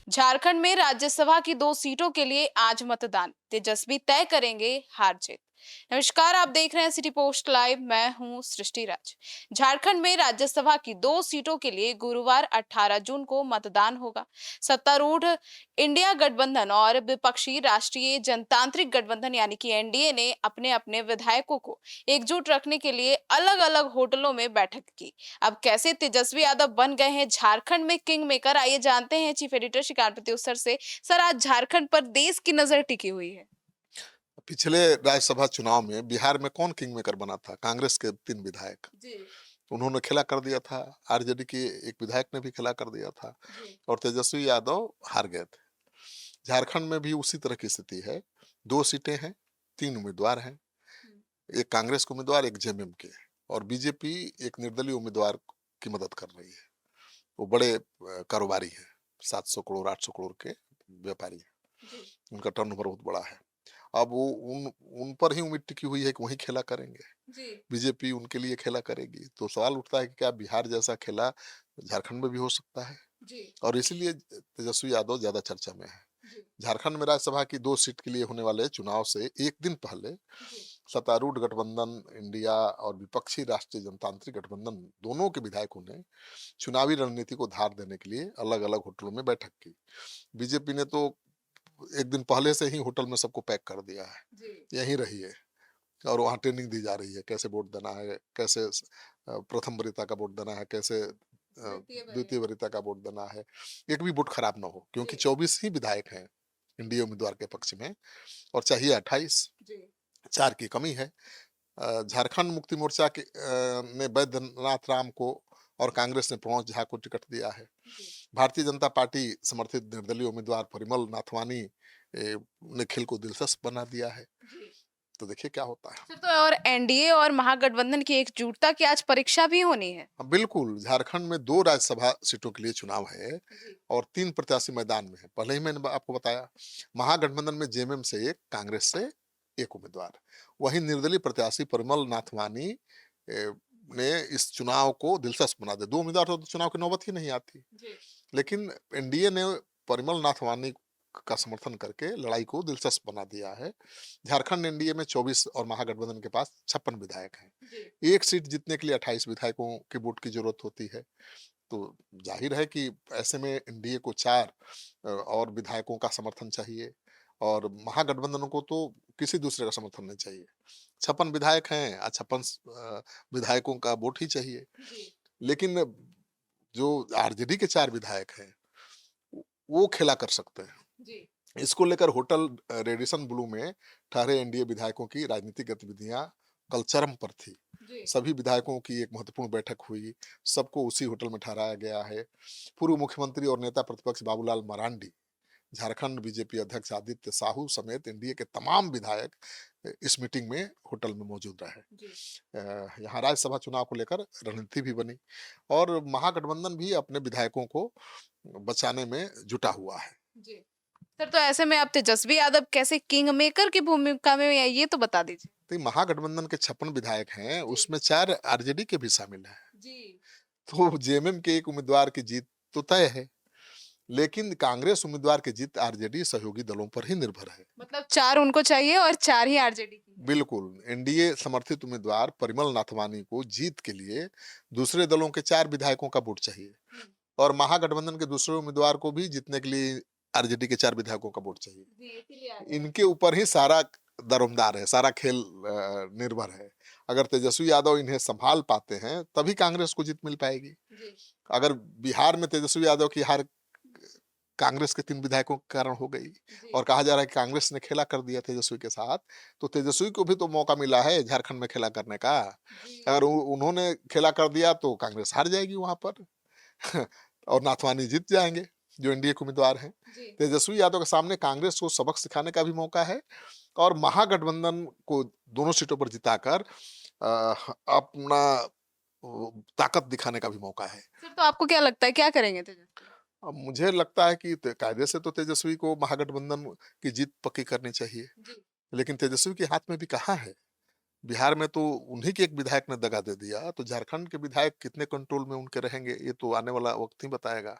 झारखंड में राज्यसभा की 2 सीटों के लिए आज मतदान। तेजस्वी तय करेंगे हार जीत। नमस्कार, आप देख रहे हैं सिटी पोस्ट लाइव। मैं हूं सृष्टि राज। झारखंड में राज्यसभा की 2 सीटों के लिए गुरुवार 18 जून को मतदान होगा। सत्तारूढ़ इंडिया गठबंधन और विपक्षी राष्ट्रीय जनतांत्रिक गठबंधन यानी कि एनडीए ने अपने अपने विधायकों को एकजुट रखने के लिए अलग अलग होटलों में बैठक की। अब कैसे तेजस्वी यादव बन गए हैं झारखंड में किंग मेकर, आइए जानते हैं चीफ एडिटर शिकार प्रत्युत्तर से। सर, आज झारखंड पर देश की नजर टिकी हुई है। पिछले राज्यसभा चुनाव में बिहार में कौन किंग मेकर बना था? कांग्रेस के 3 विधायक। जी। उन्होंने खेला कर दिया था। आरजेडी के एक विधायक ने भी खेला कर दिया था जी। और तेजस्वी यादव हार गए थे। झारखंड में भी उसी तरह की स्थिति है। 2 सीटें हैं, 3 उम्मीदवार हैं। एक कांग्रेस के उम्मीदवार, एक जेएमएम के, और बीजेपी एक निर्दलीय उम्मीदवार की मदद कर रही है। वो बड़े कारोबारी हैं, 700 करोड़ 800 करोड़ के व्यापारी हैं। जी। उनका टर्नओवर बहुत बड़ा है। अब वो उन उन पर ही उम्मीद टिकी हुई है कि वही खेला करेंगे। जी। बीजेपी उनके लिए खेला करेगी। तो सवाल उठता है कि क्या बिहार जैसा खेला झारखंड में भी हो सकता है? जी। और इसीलिए तेजस्वी यादव ज्यादा चर्चा में है। जी। झारखंड में राज्यसभा की 2 सीट के लिए होने वाले चुनाव से एक दिन पहले जी। सत्तारूढ़ गठबंधन इंडिया और विपक्षी राष्ट्रीय जनतांत्रिक गठबंधन दोनों के विधायकों ने चुनावी रणनीति को धार देने के लिए अलग अलग होटलों में बैठक की। बीजेपी ने तो एक दिन पहले से ही होटल में सबको पैक कर दिया है, जी। यहीं रहिए। और वहाँ ट्रेनिंग दी जा रही है, कैसे वोट देना है, कैसे प्रथम वरीयता का वोट देना है, कैसे द्वितीय वरीयता का वोट देना है। एक भी वोट खराब ना हो, क्योंकि 24 ही विधायक हैं एनडीए उम्मीदवार के पक्ष में और चाहिए 28। जी। 4 की कमी है। झारखंड मुक्ति मोर्चा के ने बैद्यनाथ राम को और कांग्रेस ने प्रणव झा को टिकट दिया है। जी। भारतीय जनता पार्टी समर्थित निर्दलीय उम्मीदवार परिमल नाथवानी ने खेल को दिलचस्प बना दिया है। जी। तो देखिए क्या होता है। सर, तो और एनडीए और महागठबंधन की एकजुटता की आज परीक्षा भी होनी है। हाँ, बिल्कुल। झारखंड में 2 राज्यसभा सीटों के लिए चुनाव है जी। और 3 प्रत्याशी मैदान में है। पहले ही मैंने आपको बताया। महागठबंधन में जेएमएम से एक, कांग्रेस से एक उम्मीदवार। वहीं निर्दलीय प्रत्याशी परिमल नाथवानी ने इस चुनाव को दिलचस्प बना दिया। 2 उम्मीदवार हो तो चुनाव की नौबत ही नहीं आती। जी। लेकिन एनडीए ने परिमल नाथवानी का समर्थन करके लड़ाई को दिलचस्प बना दिया है। झारखंड एनडीए में 24 और महागठबंधन के पास 56 विधायक हैं। जी। एक सीट जीतने के लिए 28 विधायकों के वोट की जरूरत होती है। तो जाहिर है कि ऐसे में एनडीए को 4 और विधायकों का समर्थन चाहिए और महागठबंधन को तो किसी दूसरे का समर्थन नहीं चाहिए। 56 विधायक हैं, 56 विधायकों का वोट ही चाहिए। जी। लेकिन जो आरजेडी के 4 विधायक हैं, वो खेला कर सकते हैं। जी। इसको लेकर होटल रेडिसन ब्लू में ठहरे एनडीए विधायकों की राजनीतिक गतिविधियां कल चरम पर थी। जी। सभी विधायकों की एक महत्वपूर्ण बैठक हुई। सबको उसी होटल में ठहराया गया है। पूर्व मुख्यमंत्री और नेता प्रतिपक्ष बाबूलाल मरांडी, झारखंड बीजेपी अध्यक्ष आदित्य साहू समेत एनडीए के तमाम विधायक इस मीटिंग में होटल में मौजूद रहे। जी। यहाँ राज्यसभा चुनाव को लेकर रणनीति भी बनी और महागठबंधन भी अपने विधायकों को बचाने में जुटा हुआ है। जी। सर, तो ऐसे में आप तेजस्वी यादव कैसे किंग मेकर की भूमिका में है, ये तो बता दीजिए। तो महागठबंधन के 56 विधायक हैं, जी। उसमें 4 आरजेडी के भी शामिल हैं। जी। तो जेएमएम के एक उम्मीदवार की जीत तो तय है, लेकिन कांग्रेस उम्मीदवार की जीत आरजेडी सहयोगी दलों पर ही निर्भर है। मतलब 4 उनको चाहिए और 4 ही आरजेडी की है। बिल्कुल। एनडीए समर्थित उम्मीदवार परिमल नाथवानी को जीत के लिए दूसरे दलों के 4 विधायकों का वोट चाहिए और महागठबंधन के दूसरे उम्मीदवार को भी जीतने के लिए आरजेडी के 4 विधायकों का वोट चाहिए। जी, इसीलिए आ गए। इनके ऊपर ही सारा दरोमदार है, सारा खेल निर्भर है। अगर तेजस्वी यादव इन्हें संभाल पाते हैं, तभी कांग्रेस को जीत मिल पाएगी। जी। अगर बिहार में तेजस्वी यादव की हार कांग्रेस के 3 विधायकों के कारण हो गई जी। और कहा जा रहा है कि कांग्रेस ने खेला कर दिया तेजस्वी के साथ, तो तेजस्वी को भी तो मौका मिला है झारखंड में खेला करने का। जी। अगर उन्होंने खेला कर दिया तो कांग्रेस हार जाएगी वहां पर और नाथवानी जीत जाएंगे, जो एनडीए के उम्मीदवार हैं। जी। तेजस्वी यादव के सामने कांग्रेस को सबक सिखाने का भी मौका है और महागठबंधन को दोनों सीटों पर जिताकर अपना ताकत दिखाने का भी मौका है। सर, तो आपको क्या लगता है क्या करेंगे तेजस्वी? अब मुझे लगता है कि कायदे से तो तेजस्वी को महागठबंधन की जीत पक्की करनी चाहिए, जी। लेकिन तेजस्वी के हाथ में भी कहाँ है। बिहार में तो उन्हीं के एक विधायक ने दगा दे दिया, तो झारखंड के विधायक कितने कंट्रोल में उनके रहेंगे, ये तो आने वाला वक्त ही बताएगा।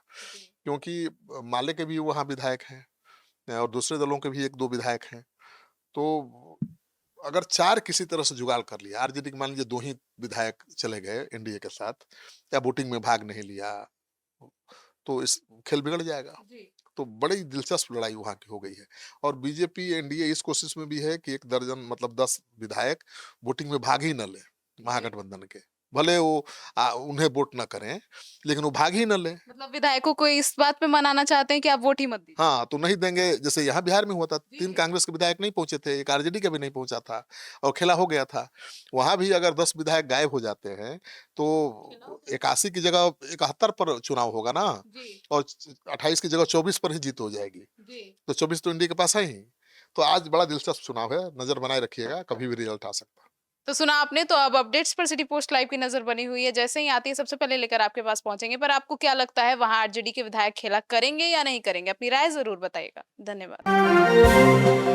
क्योंकि माले के भी वहाँ विधायक हैं और दूसरे दलों के भी 1-2 विधायक हैं। तो अगर 4 किसी तरह से जुगाड़ कर लिया, आरजेडी के मान लीजिए 2 ही विधायक चले गए एनडीए के साथ या वोटिंग में भाग नहीं लिया, तो इस खेल बिगड़ जाएगा। तो बड़ी दिलचस्प लड़ाई वहाँ की हो गई है और बीजेपी एनडीए इस कोशिश में भी है कि 1 दर्जन मतलब 10 विधायक वोटिंग में भाग ही न लें महागठबंधन के। भले वो उन्हें वोट ना करें, लेकिन वो भाग ही न लें। मतलब विधायकों को इस बात पे मनाना चाहते हैं कि आप वोट ही मत दीजिए। हाँ, तो नहीं देंगे जैसे यहाँ बिहार में हुआ था, 3 जी। कांग्रेस के विधायक नहीं पहुँचे थे, 1 आरजेडी का भी नहीं पहुँचा था और खेला हो गया था। वहाँ भी अगर 10 विधायक गायब हो जाते हैं, तो 81 की जगह 71 पर चुनाव होगा ना जी। और 28 की जगह 24 पर ही जीत हो जाएगी। जी। तो 24 तो इंडिया के पास है ही। तो आज बड़ा दिलचस्प चुनाव है, नज़र बनाए रखिएगा, कभी भी रिजल्ट आ सकता है। तो सुना आपने, तो अब अपडेट्स पर सिटी पोस्ट लाइव की नजर बनी हुई है, जैसे ही आती है सबसे पहले लेकर आपके पास पहुंचेंगे। पर आपको क्या लगता है, वहां आरजेडी के विधायक खेला करेंगे या नहीं करेंगे? अपनी राय जरूर बताइएगा। धन्यवाद।